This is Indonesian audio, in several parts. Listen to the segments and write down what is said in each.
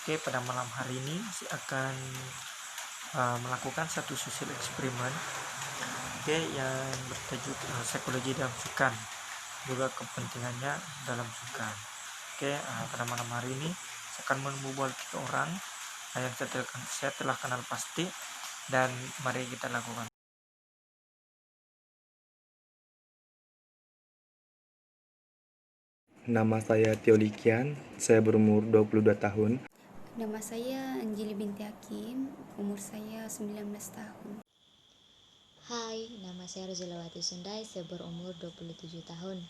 Oke, pada malam hari ini saya akan melakukan satu sosial eksperimen, oke, yang bertajuk psikologi dalam sukan, juga kepentingannya dalam sukan. Oke, pada malam hari ini saya akan membawa 3 orang yang saya telah kenal pasti, dan mari kita lakukan. Nama saya Tio Likian, saya berumur 22 tahun. Nama saya Anjili binti Hakim, umur saya 19 tahun. Hai, nama saya Rozilawati Sundai, saya berumur 27 tahun.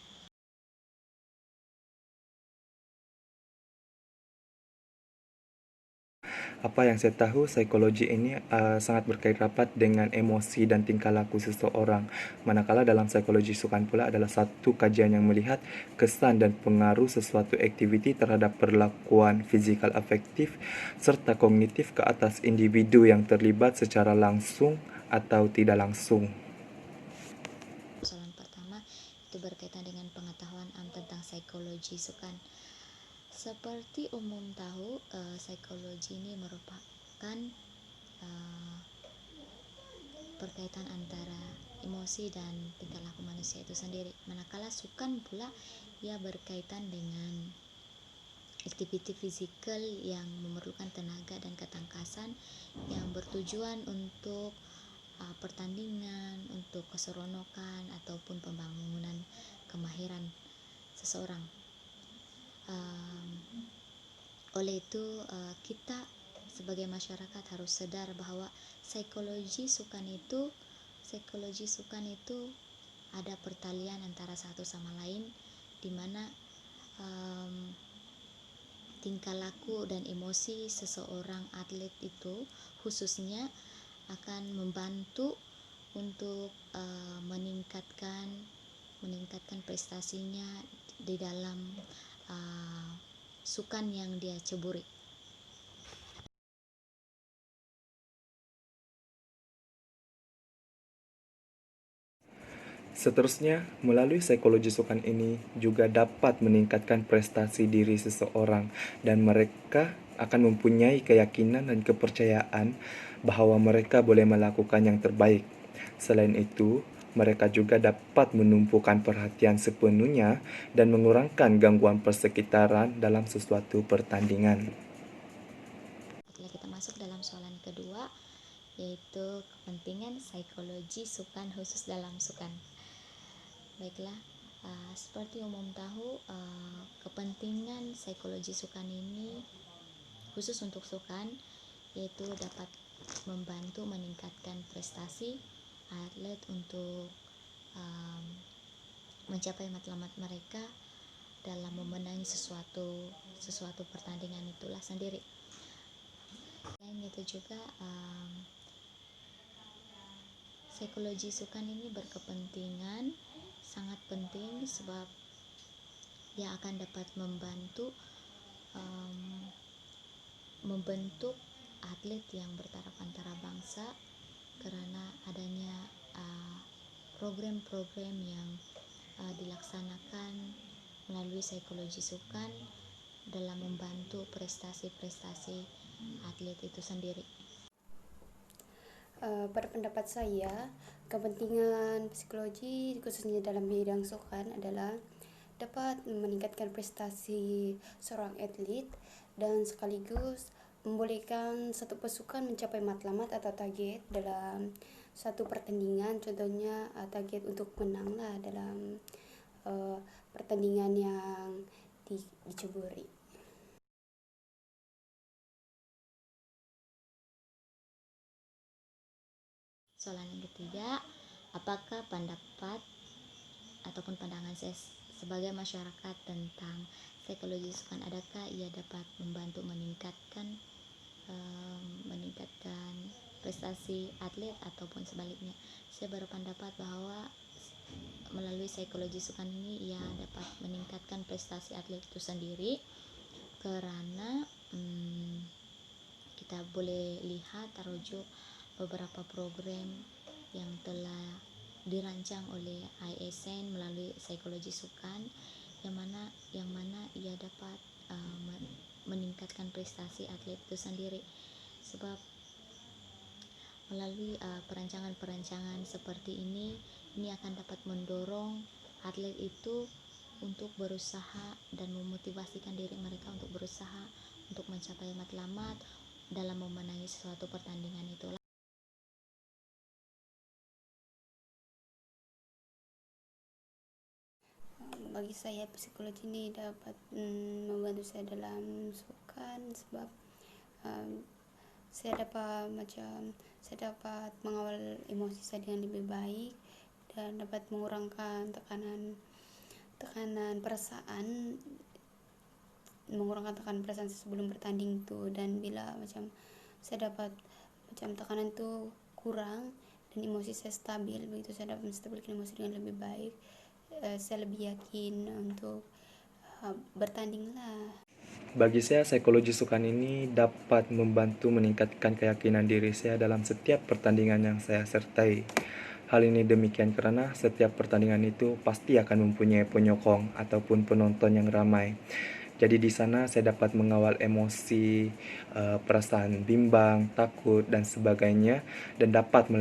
Apa yang saya tahu, psikologi ini sangat berkait rapat dengan emosi dan tingkah laku seseorang. Manakala dalam psikologi sukan pula adalah satu kajian yang melihat kesan dan pengaruh sesuatu aktiviti terhadap perlakuan fizikal afektif serta kognitif ke atas individu yang terlibat secara langsung atau tidak langsung. Soalan pertama itu berkaitan dengan pengetahuan tentang psikologi sukan. Seperti umum tahu, psikologi ini merupakan berkaitan antara emosi dan tingkah laku manusia itu sendiri. Manakala sukan pula ia berkaitan dengan aktiviti fisikal yang memerlukan tenaga dan ketangkasan yang bertujuan untuk pertandingan, untuk keseronokan ataupun pembangunan kemahiran seseorang. Oleh itu kita sebagai masyarakat harus sadar bahwa psikologi sukan itu ada pertalian antara satu sama lain, di mana tingkah laku dan emosi seseorang atlet itu khususnya akan membantu untuk meningkatkan prestasinya di dalam sukan yang dia ceburi. Seterusnya, melalui psikologi sukan ini juga dapat meningkatkan prestasi diri seseorang dan mereka akan mempunyai keyakinan dan kepercayaan bahwa mereka boleh melakukan yang terbaik. Selain itu, mereka juga dapat menumpukan perhatian sepenuhnya dan mengurangkan gangguan persekitaran dalam sesuatu pertandingan. Setelah kita masuk dalam soalan kedua, yaitu kepentingan psikologi sukan khusus dalam sukan. Baiklah, seperti umum tahu, kepentingan psikologi sukan ini khusus untuk sukan, yaitu dapat membantu meningkatkan prestasi atlet untuk mencapai matlamat mereka dalam memenangi sesuatu pertandingan itulah sendiri. Selain itu juga psikologi sukan ini berkepentingan sangat penting sebab dia akan dapat membantu membentuk atlet yang bertaraf antara bangsa, karena adanya program-program yang dilaksanakan melalui psikologi sukan dalam membantu prestasi-prestasi atlet itu sendiri. Pada pendapat saya, kepentingan psikologi khususnya dalam bidang sukan adalah dapat meningkatkan prestasi seorang atlet dan sekaligus membolehkan satu pasukan mencapai matlamat atau target dalam satu pertandingan. Contohnya target untuk menang lah dalam pertandingan yang diceburi. Soalan yang ketiga, apakah pendapat ataupun pandangan saya sebagai masyarakat tentang psikologi sukan, adakah ia dapat membantu meningkatkan prestasi atlet ataupun sebaliknya? Saya berpendapat bahwa melalui psikologi sukan ini ia dapat meningkatkan prestasi atlet itu sendiri, karena kita boleh lihat terujuk beberapa program yang telah dirancang oleh ISN melalui psikologi sukan, yang mana ia dapat meningkatkan prestasi atlet itu sendiri. Sebab melalui perancangan-perancangan seperti ini akan dapat mendorong atlet itu untuk berusaha dan memotivasikan diri mereka untuk berusaha untuk mencapai matlamat dalam memenangi suatu pertandingan itu. Bagi saya psikologi ini dapat membantu saya dalam sukan, sebab saya dapat mengawal emosi saya dengan lebih baik dan dapat mengurangkan tekanan perasaan sebelum bertanding itu. Dan bila saya dapat tekanan itu kurang dan emosi saya stabil, begitu saya dapat menstabilkan emosi dengan lebih baik, saya lebih yakin untuk bertanding lah. Bagi saya, psikologi sukan ini dapat membantu meningkatkan keyakinan diri saya dalam setiap pertandingan yang saya sertai. Hal ini demikian karena setiap pertandingan itu pasti akan mempunyai penyokong ataupun penonton yang ramai. Jadi di sana saya dapat mengawal emosi, perasaan bimbang, takut, dan sebagainya, dan dapat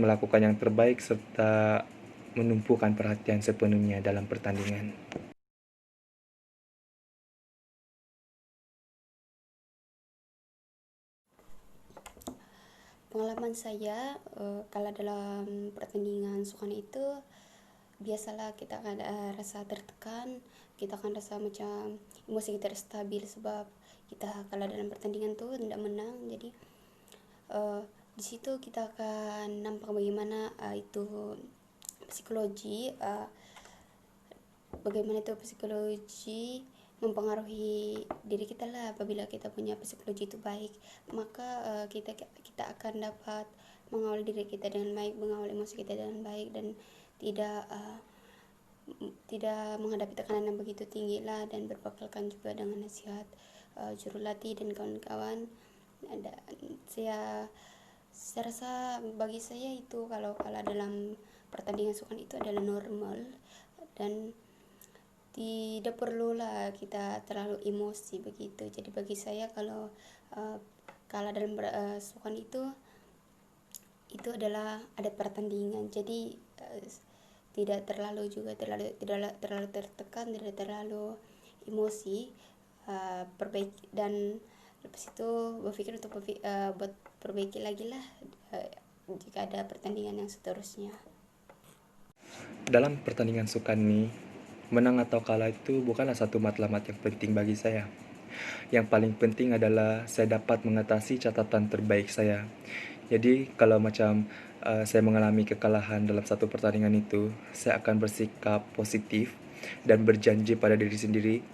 melakukan yang terbaik serta menumpukan perhatian sepenuhnya dalam pertandingan. Pengalaman saya kalau dalam pertandingan sukan itu, biasalah kita akan rasa tertekan, kita akan rasa macam emosi kita stabil, sebab kita kalau dalam pertandingan tuh tidak menang. Jadi di situ kita akan nampak bagaimana itu psikologi mempengaruhi diri kita lah. Apabila kita punya psikologi itu baik, maka kita akan dapat mengawal diri kita dengan baik, mengawal emosi kita dengan baik, dan tidak menghadapi tekanan yang begitu tinggi lah, dan berbekalkan juga dengan nasihat jurulatih dan kawan-kawan. Saya rasa bagi saya itu kalau dalam pertandingan sukan itu adalah normal, dan tidak perlulah kita terlalu emosi begitu. Jadi bagi saya kalau dalam sukan itu adalah ada pertandingan, jadi tidak terlalu tertekan, tidak terlalu emosi, perbaiki, dan lepas itu berpikir untuk buat perbaiki lagi lah jika ada pertandingan yang seterusnya. Dalam pertandingan sukan ini, menang atau kalah itu bukanlah satu matlamat yang penting bagi saya. Yang paling penting adalah saya dapat mengatasi catatan terbaik saya. Jadi kalau saya mengalami kekalahan dalam satu pertandingan itu, saya akan bersikap positif dan berjanji pada diri sendiri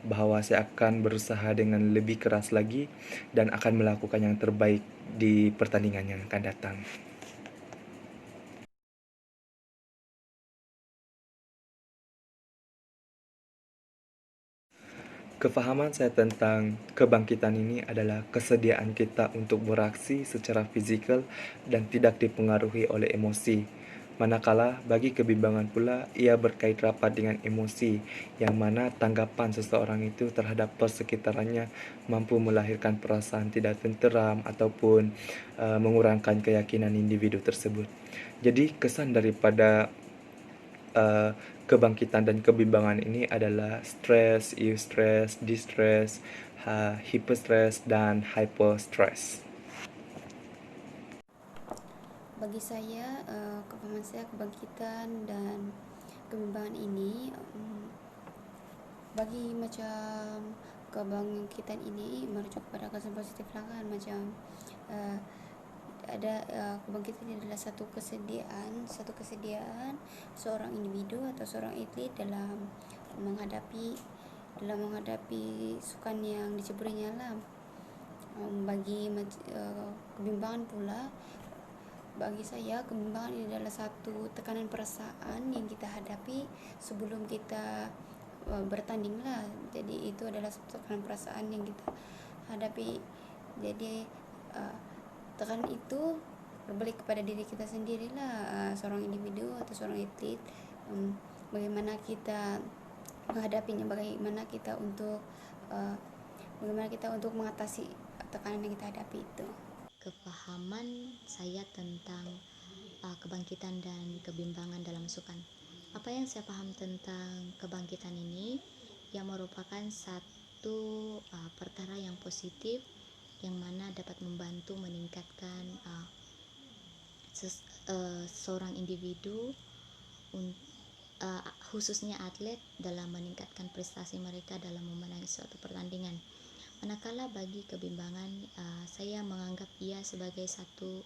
bahwa saya akan berusaha dengan lebih keras lagi dan akan melakukan yang terbaik di pertandingan yang akan datang. Kefahaman saya tentang kebangkitan ini adalah kesediaan kita untuk beraksi secara fizikal dan tidak dipengaruhi oleh emosi. Manakala bagi kebimbangan pula, ia berkait rapat dengan emosi, yang mana tanggapan seseorang itu terhadap persekitarannya mampu melahirkan perasaan tidak tenteram ataupun mengurangkan keyakinan individu tersebut. Jadi kesan daripada kebangkitan dan kebimbangan ini adalah stres, eustress, distress, hyperstress, dan hyperstress. Bagi saya kepahaman saya kebangkitan dan kebimbangan ini, bagi macam kebangkitan ini merujuk pada kesan positif lah kan, macam ada kebangkitan ini adalah satu kesediaan seorang individu atau seorang atlet dalam menghadapi sukan yang diceburinya lah. Bagi kebimbangan pula, bagi saya kebimbangan ini adalah satu tekanan perasaan yang kita hadapi sebelum kita bertanding lah. Jadi itu adalah satu tekanan perasaan yang kita hadapi. Jadi tekanan itu berbalik kepada diri kita sendiri lah, seorang individu atau seorang atlet, bagaimana kita menghadapinya, bagaimana kita untuk bagaimana kita untuk mengatasi tekanan yang kita hadapi itu. Kepahaman saya tentang kebangkitan dan kebimbangan dalam sukan. Apa yang saya paham tentang kebangkitan ini, yang merupakan satu perkara yang positif yang mana dapat membantu meningkatkan seorang individu, khususnya atlet, dalam meningkatkan prestasi mereka dalam memenangi suatu pertandingan. Manakala bagi kebimbangan, saya menganggap ia sebagai satu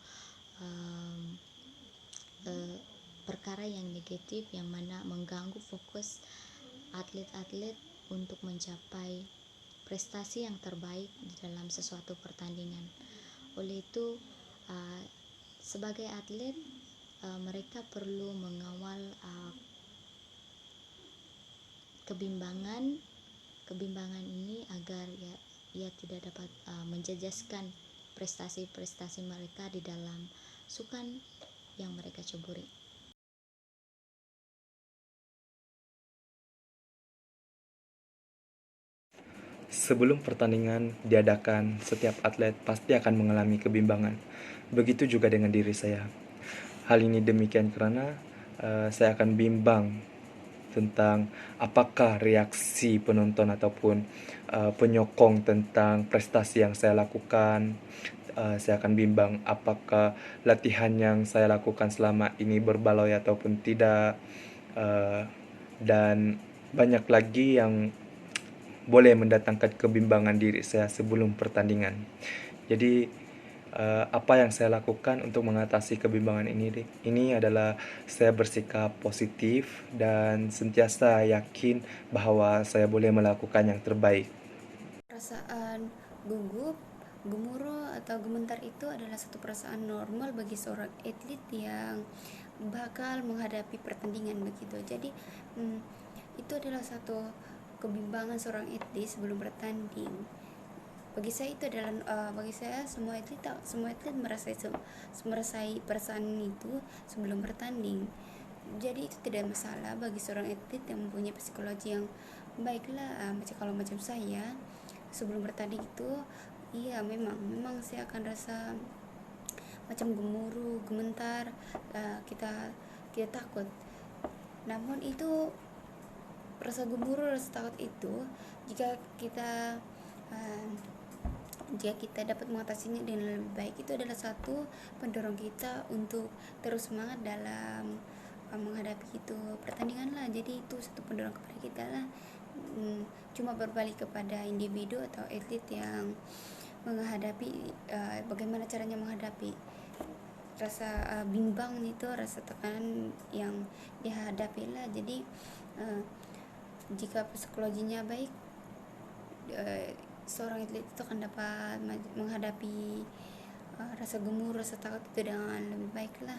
perkara yang negatif yang mana mengganggu fokus atlet-atlet untuk mencapai prestasi yang terbaik di dalam sesuatu pertandingan. Oleh itu, sebagai atlet, mereka perlu mengawal kebimbangan ini agar ia tidak dapat menjejaskan prestasi-prestasi mereka di dalam sukan yang mereka ceburi. Sebelum pertandingan diadakan, setiap atlet pasti akan mengalami kebimbangan. Begitu juga dengan diri saya. Hal ini demikian karena saya akan bimbang tentang apakah reaksi penonton ataupun penyokong tentang prestasi yang saya lakukan. Saya akan bimbang apakah latihan yang saya lakukan selama ini berbaloi ataupun tidak. Dan banyak lagi yang boleh mendatangkan kebimbangan diri saya sebelum pertandingan. Jadi apa yang saya lakukan untuk mengatasi kebimbangan ini adalah saya bersikap positif dan sentiasa yakin bahwa saya boleh melakukan yang terbaik. Perasaan gugup, gemuruh atau gemetar itu adalah satu perasaan normal bagi seorang atlet yang bakal menghadapi pertandingan begitu. Jadi itu adalah satu kebimbangan seorang atlet sebelum bertanding. Bagi saya itu adalah bagi saya semua atlet merasai perasaan itu sebelum bertanding. Jadi itu tidak masalah bagi seorang atlet yang mempunyai psikologi yang baiklah. Macam saya sebelum bertanding itu, iya memang saya akan rasa macam gemuruh, gemetar, kita takut. Namun itu rasa gemuruh, rasa takut itu jika kita dapat mengatasinya dengan lebih baik, itu adalah satu pendorong kita untuk terus semangat dalam menghadapi itu pertandingan lah. Jadi itu satu pendorong kepada kita lah. Cuma berbalik kepada individu atau atlet yang menghadapi bagaimana caranya menghadapi rasa bimbang itu, rasa tekanan yang dihadapi lah. Jadi jika psikologinya baik, seorang atlet itu akan dapat menghadapi rasa gemuruh, rasa takut itu dengan lebih baik lah.